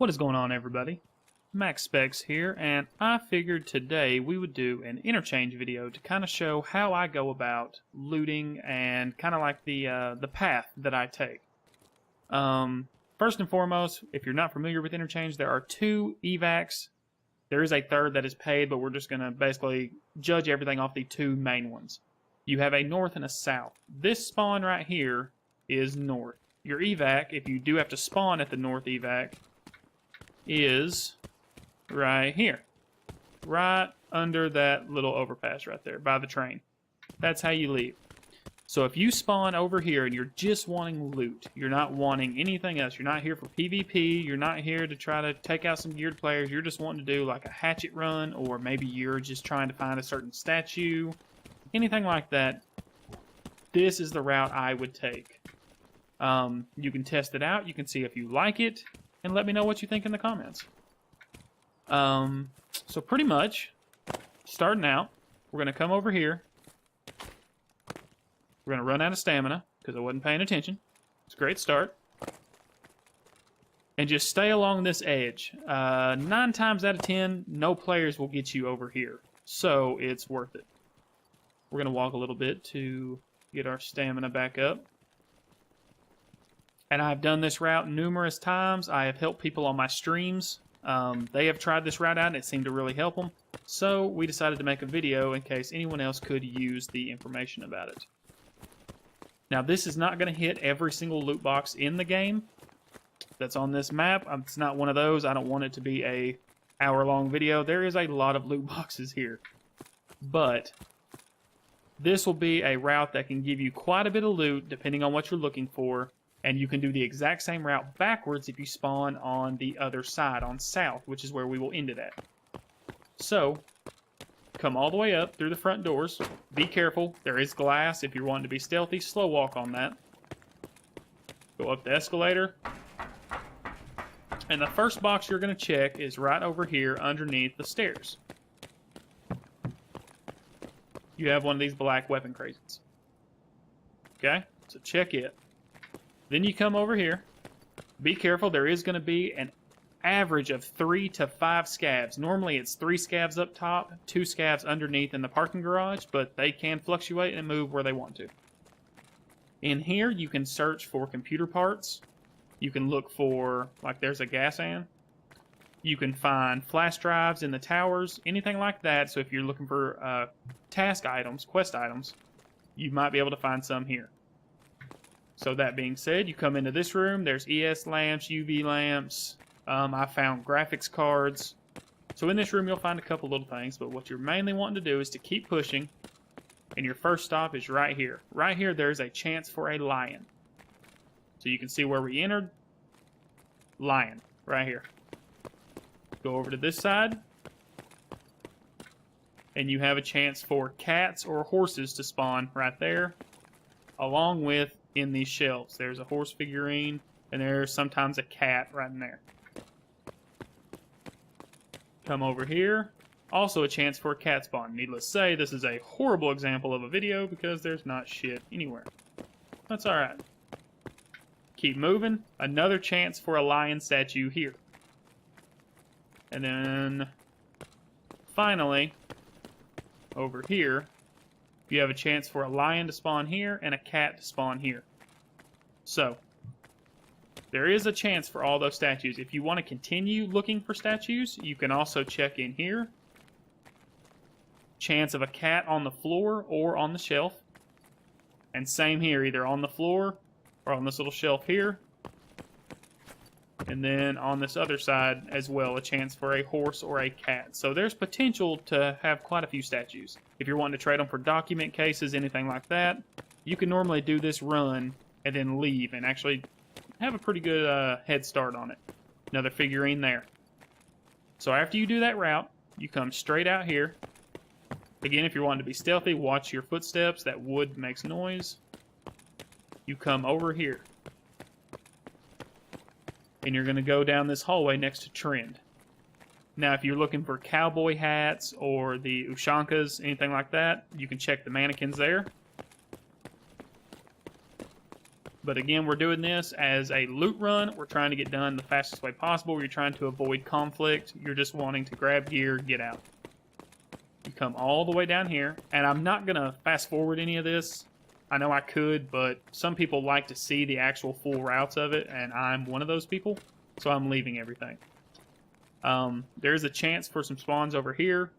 What is going on, everybody? Max Specks here, and I figured today we would do an interchange video to kind of show how I go about looting and kind of like the path that I take. First and foremost, if you're not familiar with interchange, there are two evacs. There is a third that is paid, but we're just going to basically judge everything off the two main ones. You have a north and a south. This spawn right here is north. Your evac, if you do have to spawn at the north evac, is right here. Right under that little overpass right there by the train. That's how you leave. So if you spawn over here and you're just wanting loot, you're not wanting anything else, you're not here for PvP, you're not here to try to take out some geared players, you're just wanting to do like a hatchet run, or maybe you're just trying to find a certain statue, anything like that, this is the route I would take. You can test it out, you can see if you like it, and let me know what you think in the comments. So pretty much, starting out, we're going to come over here. We're going to run out of stamina, because I wasn't paying attention. It's a great start. And just stay along this edge. 9 times out of 10, no players will get you over here. So it's worth it. We're going to walk a little bit to get our stamina back up. And I've done this route numerous times. I have helped people on my streams. They have tried this route out and it seemed to really help them. So we decided to make a video in case anyone else could use the information about it. Now this is not going to hit every single loot box in the game that's on this map. It's not one of those. I don't want it to be a hour-long video. There is a lot of loot boxes here. But this will be a route that can give you quite a bit of loot depending on what you're looking for. And you can do the exact same route backwards if you spawn on the other side, on south, which is where we will end it at. So, come all the way up through the front doors. Be careful, there is glass. If you're wanting to be stealthy, slow walk on that. Go up the escalator. And the first box you're going to check is right over here underneath the stairs. You have one of these black weapon crates. Okay, so check it. Then you come over here. Be careful, there is going to be an average of 3 to 5 scavs. Normally it's 3 scavs up top, 2 scavs underneath in the parking garage, but they can fluctuate and move where they want to. In here you can search for computer parts. You can look for, like there's a gas can. You can find flash drives in the towers, anything like that. So if you're looking for task items, quest items, you might be able to find some here. So that being said, you come into this room, there's ES lamps, UV lamps, I found graphics cards. So in this room you'll find a couple little things, but what you're mainly wanting to do is to keep pushing, and your first stop is right here. Right here there's a chance for a lion. So you can see where we entered, lion, right here. Go over to this side, and you have a chance for cats or horses to spawn right there, along with in these shelves. There's a horse figurine, and there's sometimes a cat right in there. Come over here. Also a chance for a cat spawn. Needless to say, this is a horrible example of a video because there's not shit anywhere. That's alright. Keep moving. Another chance for a lion statue here. And then finally, over here, you have a chance for a lion to spawn here and a cat to spawn here. So, there is a chance for all those statues. If you want to continue looking for statues, you can also check in here. Chance of a cat on the floor or on the shelf. And same here, either on the floor or on this little shelf here. And then on this other side as well, a chance for a horse or a cat. So there's potential to have quite a few statues. If you're wanting to trade them for document cases, anything like that, you can normally do this run and then leave and actually have a pretty good head start on it. Another figurine there. So after you do that route, you come straight out here. Again, if you're wanting to be stealthy, watch your footsteps. That wood makes noise. You come over here. And you're going to go down this hallway next to Trend. Now, if you're looking for cowboy hats or the Ushankas, anything like that, you can check the mannequins there. But again, we're doing this as a loot run. We're trying to get done the fastest way possible. You're trying to avoid conflict. You're just wanting to grab gear, get out. You come all the way down here, and I'm not going to fast forward any of this. I know I could, but some people like to see the actual full routes of it, and I'm one of those people, so I'm leaving everything. There's a chance for some spawns over here.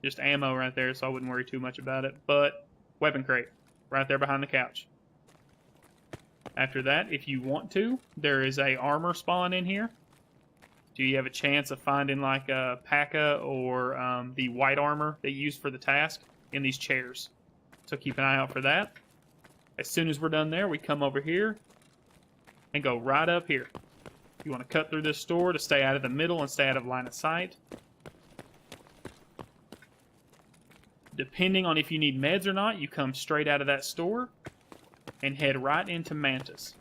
Just ammo right there, so I wouldn't worry too much about it. But weapon crate, right there behind the couch. After that, if you want to, there is a armor spawn in here. Do you have a chance of finding like a P.A.C.A or the white armor they use for the task in these chairs? So keep an eye out for that. As soon as we're done there, we come over here and go right up here. You want to cut through this store to stay out of the middle and stay out of line of sight. Depending on if you need meds or not, you come straight out of that store and head right into Mantis.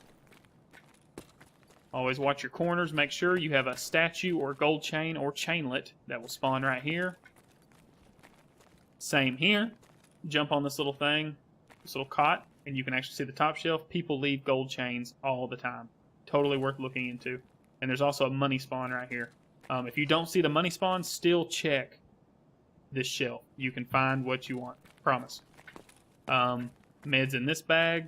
Always watch your corners. Make sure you have a statue or gold chain or chainlet that will spawn right here. Same here. Jump on this little thing, this little cot, and you can actually see the top shelf. People leave gold chains all the time. Totally worth looking into. And there's also a money spawn right here. If you don't see the money spawn, still check this shelf. You can find what you want. Promise. Meds in this bag.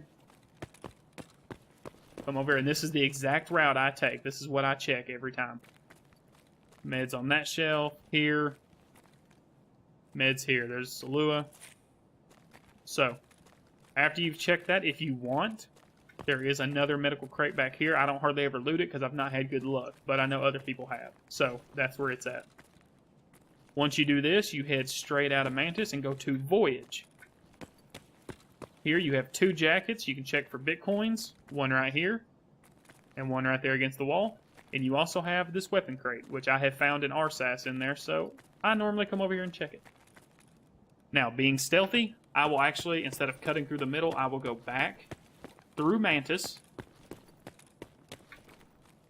Come over here, and this is the exact route I take. This is what I check every time. Meds on that shelf. Here. Meds here. There's Salua. So, after you've checked that, if you want, there is another medical crate back here. I don't hardly ever loot it because I've not had good luck, but I know other people have. So, that's where it's at. Once you do this, you head straight out of Mantis and go to Voyage. Here you have 2 jackets. You can check for bitcoins. One right here and one right there against the wall. And you also have this weapon crate, which I have found an RSAS in there, so I normally come over here and check it. Now, being stealthy, I will actually, instead of cutting through the middle, I will go back through Mantis.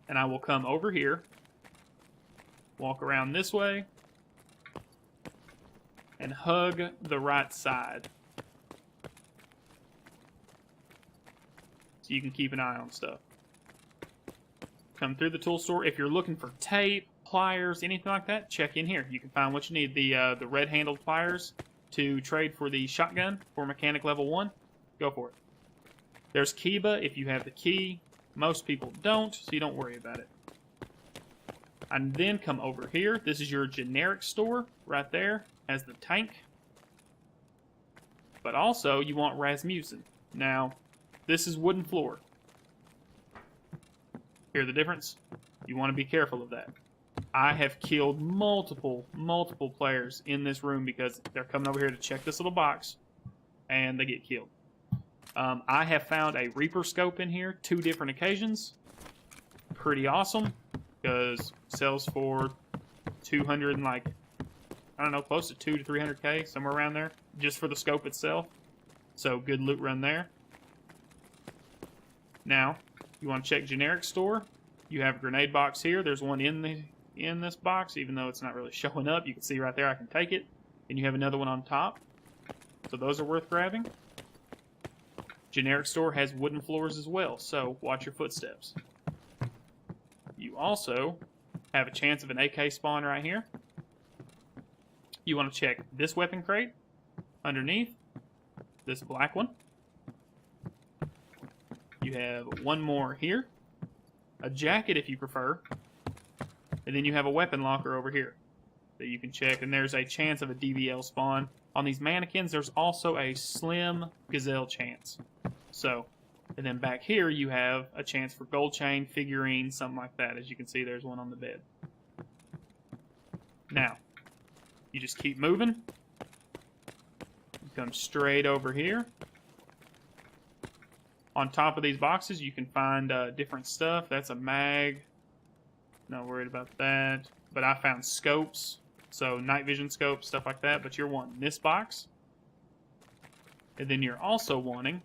And I will come over here, walk around this way, and hug the right side. So you can keep an eye on stuff. Come through the tool store. If you're looking for tape, pliers, anything like that, check in here. You can find what you need. The red-handled pliers to trade for the shotgun for mechanic level 1. Go for it. There's Kiba if you have the key. Most people don't, so you don't worry about it. And then come over here. This is your generic store right there as the tank. But also, you want Rasmussen. Now, this is wooden floor. Hear the difference? You want to be careful of that. I have killed multiple players in this room because they're coming over here to check this little box, and they get killed. I have found a Reaper scope in here 2 different occasions. Pretty awesome, because it sells for 200 and like, I don't know, close to 200 to 300k, somewhere around there, just for the scope itself. So good loot run there. Now, you want to check generic store. You have a grenade box here. There's one in this box, even though it's not really showing up. You can see right there I can take it. And you have another one on top. So those are worth grabbing. Generic store has wooden floors as well, so watch your footsteps. You also have a chance of an AK spawn right here. You want to check this weapon crate underneath, this black one. You have one more here, a jacket if you prefer, and then you have a weapon locker over here that you can check, and there's a chance of a DBL spawn. On these mannequins, there's also a slim gazelle chance. So, and then back here you have a chance for gold chain, figurine, something like that. As you can see, there's one on the bed. Now, you just keep moving. You come straight over here. On top of these boxes, you can find different stuff. That's a mag. Not worried about that. But I found scopes. So night vision scopes, stuff like that. But you're wanting this box. And then you're also wanting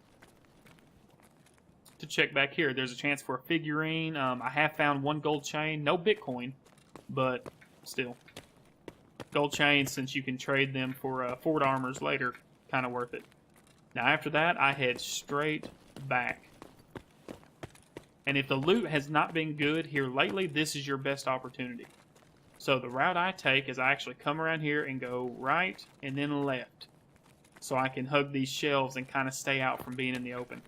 to check back here. There's a chance for a figurine. I have found 1 gold chain. No Bitcoin, but still. Gold chains, since you can trade them for Ford armors later, kind of worth it. Now after that, I head straight back. And if the loot has not been good here lately, this is your best opportunity. So the route I take is I actually come around here and go right and then left. So I can hug these shelves and kind of stay out from being in the open.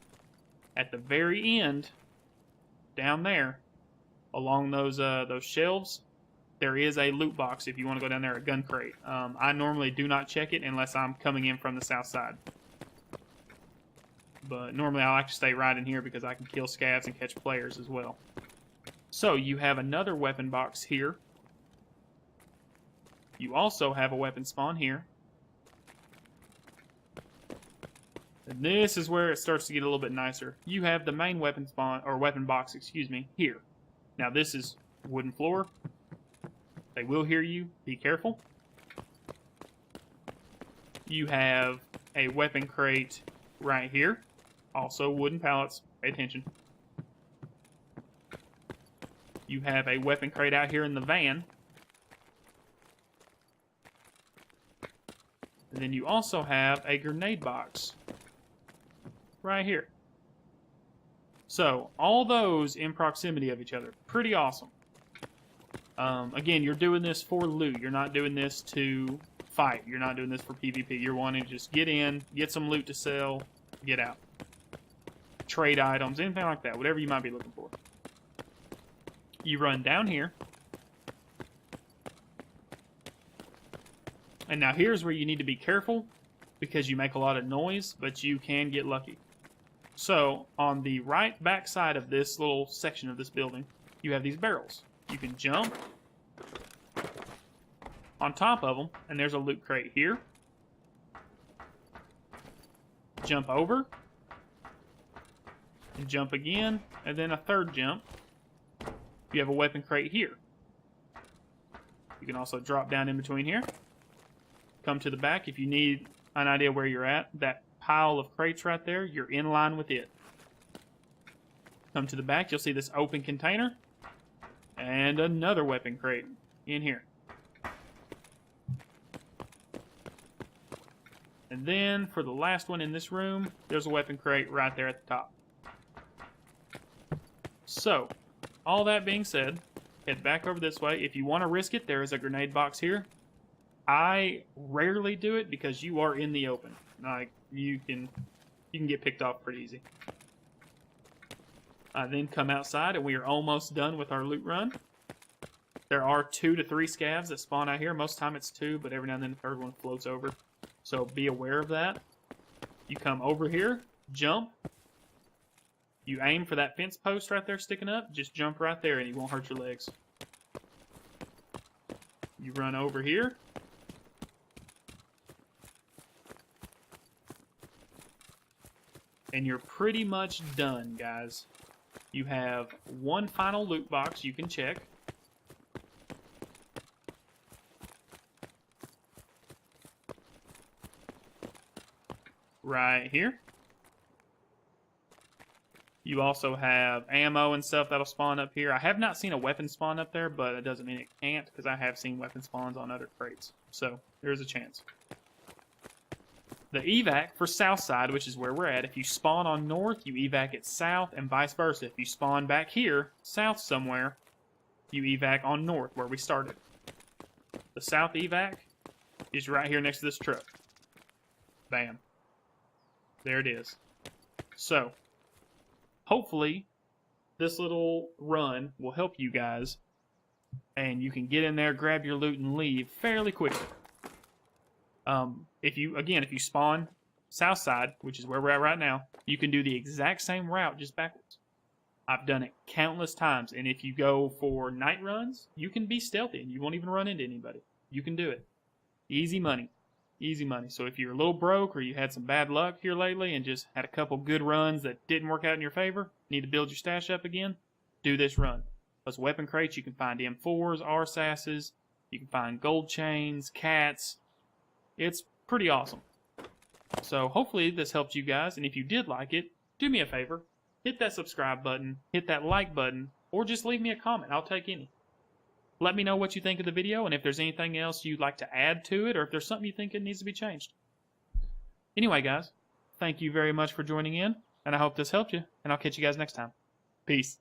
At the very end, down there, along those shelves, there is a loot box if you want to go down there, a gun crate. I normally do not check it unless I'm coming in from the south side. But normally I like to stay right in here because I can kill scavs and catch players as well. So you have another weapon box here. You also have a weapon spawn here. And this is where it starts to get a little bit nicer. You have the main weapon spawn, or weapon box, excuse me, here. Now this is wooden floor. They will hear you. Be careful. You have a weapon crate right here. Also wooden pallets. Pay attention. You have a weapon crate out here in the van. And then you also have a grenade box right here. So, all those in proximity of each other. Pretty awesome. Again, you're doing this for loot. You're not doing this to fight. You're not doing this for PvP. You're wanting to just get in, get some loot to sell, get out. Trade items, anything like that. Whatever you might be looking for. You run down here. And now here's where you need to be careful because you make a lot of noise, but you can get lucky. So, on the right back side of this little section of this building, you have these barrels. You can jump on top of them, and there's a loot crate here. Jump over, and jump again, and then a third jump. You have a weapon crate here. You can also drop down in between here. Come to the back if you need an idea where you're at. That pile of crates right there, you're in line with it. Come to the back, you'll see this open container and another weapon crate in here. And then for the last one in this room, there's a weapon crate right there at the top. So, all that being said, head back over this way. If you want to risk it, there is a grenade box here. I rarely do it because you are in the open. Like you can get picked off pretty easy. I then come outside and we are almost done with our loot run. There are 2 to 3 scavs that spawn out here. Most of the time it's 2, but every now and then the third one floats over. So be aware of that. You come over here, jump. You aim for that fence post right there sticking up. Just jump right there and you won't hurt your legs. You run over here. And you're pretty much done, guys. You have one final loot box you can check. Right here. You also have ammo and stuff that'll spawn up here. I have not seen a weapon spawn up there, but it doesn't mean it can't, because I have seen weapon spawns on other crates. So, there's a chance. The evac for south side, which is where we're at, if you spawn on north, you evac it south, and vice versa. If you spawn back here, south somewhere, you evac on north, where we started. The south evac is right here next to this truck. Bam. There it is. So, hopefully, this little run will help you guys, and you can get in there, grab your loot, and leave fairly quickly. If you spawn south side, which is where we're at right now, you can do the exact same route, just backwards. I've done it countless times, and if you go for night runs, you can be stealthy, and you won't even run into anybody. You can do it. Easy money. Easy money. So if you're a little broke, or you had some bad luck here lately, and just had a couple good runs that didn't work out in your favor, need to build your stash up again, do this run. Those weapon crates, you can find M4s, RSASs, you can find gold chains, cats. It's pretty awesome. So hopefully this helped you guys, and if you did like it, do me a favor. Hit that subscribe button, hit that like button, or just leave me a comment. I'll take any. Let me know what you think of the video, and if there's anything else you'd like to add to it, or if there's something you think it needs to be changed. Anyway, guys, thank you very much for joining in, and I hope this helped you, and I'll catch you guys next time. Peace.